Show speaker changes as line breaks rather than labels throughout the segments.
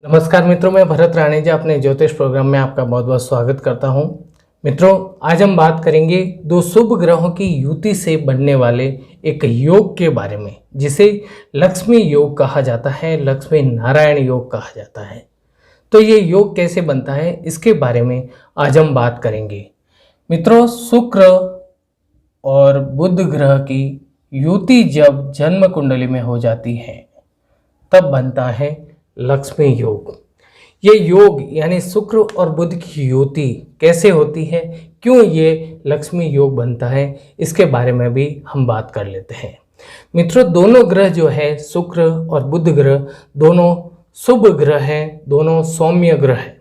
नमस्कार मित्रों, मैं भरत राणेजा अपने ज्योतिष प्रोग्राम में आपका बहुत बहुत स्वागत करता हूं। मित्रों, आज हम बात करेंगे दो शुभ ग्रहों की युति से बनने वाले एक योग के बारे में, जिसे लक्ष्मी योग कहा जाता है, लक्ष्मी नारायण योग कहा जाता है। तो ये योग कैसे बनता है, इसके बारे में आज हम बात करेंगे। मित्रों, शुक्र और बुध ग्रह की युति जब जन्म कुंडली में हो जाती है तब बनता है लक्ष्मी योग। ये योग यानी शुक्र और बुध की युति कैसे होती है, क्यों ये लक्ष्मी योग बनता है, इसके बारे में भी हम बात कर लेते हैं। मित्रों, दोनों ग्रह जो है, शुक्र और बुध ग्रह, दोनों शुभ ग्रह हैं, दोनों सौम्य ग्रह हैं।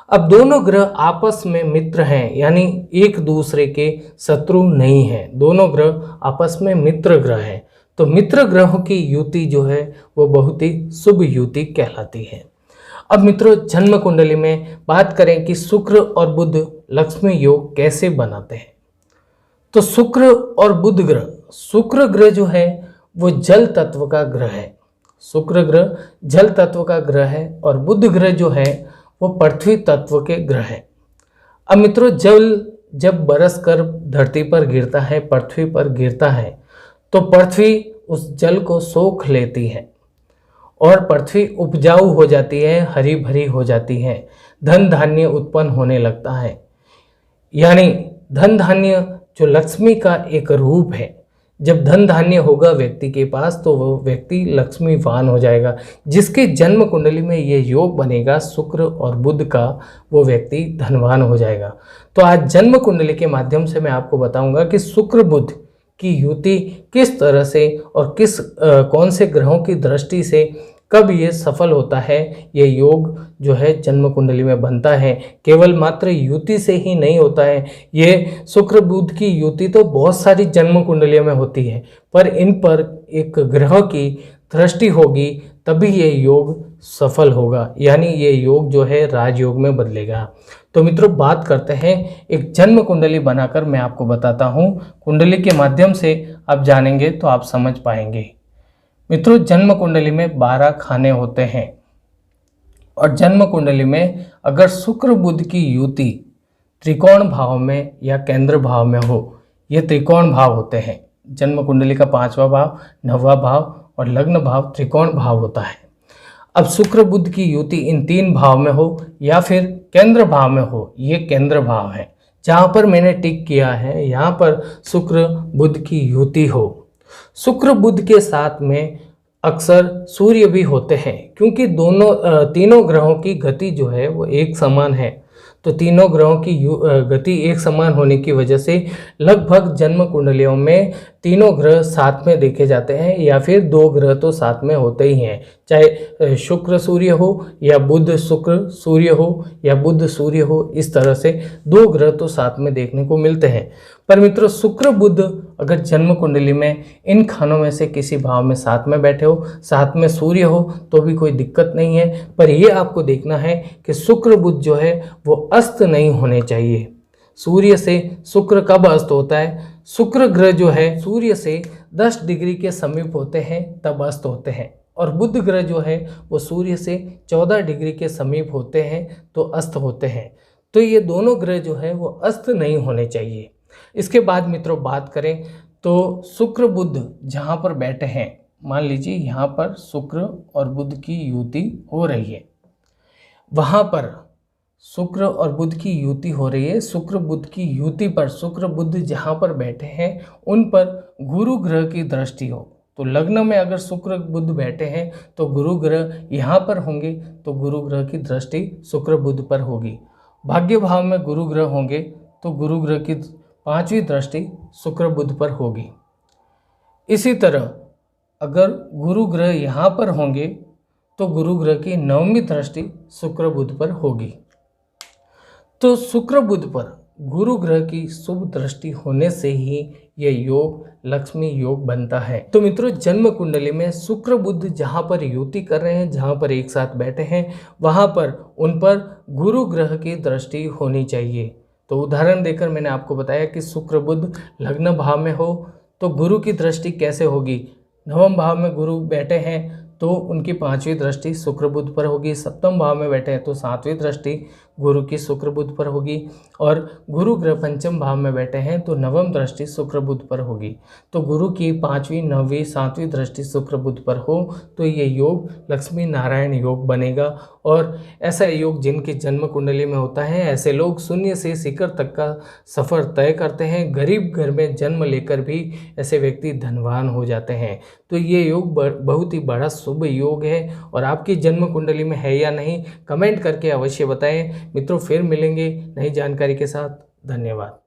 अब दोनों ग्रह आपस में मित्र हैं, यानी एक दूसरे के शत्रु नहीं हैं। दोनों ग्रह आपस में मित्र ग्रह हैं। तो मित्र ग्रहों की युति जो है वो बहुत ही शुभ युति कहलाती है। अब मित्रों, जन्म कुंडली में बात करें कि शुक्र और बुध लक्ष्मी योग कैसे बनाते हैं। तो शुक्र और बुध ग्रह, शुक्र ग्रह जो है वो जल तत्व का ग्रह है। शुक्र ग्रह जल तत्व का ग्रह है और बुध ग्रह जो है वो पृथ्वी तत्व के ग्रह है। अब मित्रों, जल जब बरस कर धरती पर गिरता है, पृथ्वी पर गिरता है, तो पृथ्वी उस जल को सोख लेती है और पृथ्वी उपजाऊ हो जाती है, हरी भरी हो जाती है, धन धान्य उत्पन्न होने लगता है। यानी धन धान्य जो लक्ष्मी का एक रूप है, जब धन धान्य होगा व्यक्ति के पास तो वो व्यक्ति लक्ष्मीवान हो जाएगा। जिसके जन्म कुंडली में ये योग बनेगा शुक्र और बुध का, वो व्यक्ति धनवान हो जाएगा। तो आज जन्म कुंडली के माध्यम से मैं आपको बताऊंगा कि शुक्र बुध की युति किस तरह से और कौन से ग्रहों की दृष्टि से कब ये सफल होता है। ये योग जो है जन्म कुंडली में बनता है, केवल मात्र युति से ही नहीं होता है। ये शुक्र बुध की युति तो बहुत सारी जन्म कुंडलियों में होती है, पर इन पर एक ग्रह की दृष्टि होगी तभी ये योग सफल होगा, यानी ये योग जो है राजयोग में बदलेगा। तो मित्रों, बात करते हैं एक जन्म कुंडली बनाकर मैं आपको बताता हूँ। कुंडली के माध्यम से आप जानेंगे तो आप समझ पाएंगे। मित्रों, जन्म कुंडली में 12 खाने होते हैं और जन्म कुंडली में अगर शुक्र बुध की युति त्रिकोण भाव में या केंद्र भाव में हो, ये त्रिकोण भाव होते हैं। जन्म कुंडली का 5वां भाव, 9वां भाव और लग्न भाव त्रिकोण भाव होता है। अब शुक्र बुध की युति इन 3 भाव में हो या फिर केंद्र भाव में हो, ये केंद्र भाव है जहाँ पर मैंने टिक किया है, यहाँ पर शुक्र बुध की युति हो। शुक्र बुध के साथ में अक्सर सूर्य भी होते हैं, क्योंकि तीनों ग्रहों की गति जो है वो एक समान है। तो तीनों ग्रहों की गति एक समान होने की वजह से लगभग जन्म कुंडलियों में तीनों ग्रह साथ में देखे जाते हैं, या फिर 2 ग्रह तो साथ में होते ही हैं, चाहे शुक्र सूर्य हो या बुध शुक्र सूर्य हो या बुध सूर्य हो। इस तरह से 2 ग्रह तो साथ में देखने को मिलते हैं। पर मित्रों, शुक्र बुध अगर जन्म कुंडली में इन खानों में से किसी भाव में साथ में बैठे हो, साथ में सूर्य हो, तो भी कोई दिक्कत नहीं है। पर ये आपको देखना है कि शुक्र बुध जो है वो अस्त नहीं होने चाहिए। सूर्य से शुक्र कब अस्त होता है? शुक्र ग्रह जो है सूर्य से 10 डिग्री के समीप होते हैं तब अस्त होते हैं, और बुध ग्रह जो है वो सूर्य से 14 डिग्री के समीप होते हैं तो अस्त होते हैं। तो ये दोनों ग्रह जो है वो अस्त नहीं होने चाहिए। इसके बाद मित्रों, बात करें तो शुक्र बुध जहाँ पर बैठे हैं, मान लीजिए यहाँ पर शुक्र और बुध की युति हो रही है, वहाँ पर शुक्र और बुध की युति हो रही है। शुक्र बुध की युति पर शुक्र बुध जहाँ पर बैठे हैं उन पर गुरु ग्रह की दृष्टि हो, तो लग्न में अगर शुक्र बुध बैठे हैं तो गुरु ग्रह यहाँ पर होंगे, तो गुरु ग्रह की दृष्टि शुक्र बुध पर होगी। भाग्य भाव में गुरु ग्रह होंगे तो गुरु ग्रह की 5वीं दृष्टि शुक्र बुध पर होगी। इसी तरह अगर गुरु ग्रह यहाँ पर होंगे तो गुरु ग्रह की 9वीं दृष्टि शुक्र बुध पर होगी। तो शुक्र बुध पर गुरु ग्रह की शुभ दृष्टि होने से ही यह योग लक्ष्मी योग बनता है। तो मित्रों, जन्म कुंडली में शुक्र बुध जहाँ पर युति कर रहे हैं, जहाँ पर एक साथ बैठे हैं, वहाँ पर उन पर गुरु ग्रह की दृष्टि होनी चाहिए। तो उदाहरण देकर मैंने आपको बताया कि शुक्र बुध लग्न भाव में हो तो गुरु की दृष्टि कैसे होगी। 9वें भाव में गुरु बैठे हैं तो उनकी 5वीं दृष्टि शुक्र बुध पर होगी। सप्तम भाव में बैठे हैं तो 7वीं दृष्टि गुरु की शुक्र बुध पर होगी। और गुरु ग्रह पंचम भाव में बैठे हैं तो नवम दृष्टि शुक्र बुध पर होगी। तो गुरु की 5वीं 9वीं 7वीं दृष्टि शुक्र बुध पर हो तो ये योग लक्ष्मी नारायण योग बनेगा। और ऐसा योग जिनकी जन्म कुंडली में होता है, ऐसे लोग शून्य से शिखर तक का सफ़र तय करते हैं। गरीब घर में जन्म लेकर भी ऐसे व्यक्ति धनवान हो जाते हैं। तो ये योग बहुत ही बड़ा शुभ योग है। और आपकी जन्म कुंडली में है या नहीं, कमेंट करके अवश्य बताएं। मित्रों, फिर मिलेंगे नई जानकारी के साथ। धन्यवाद।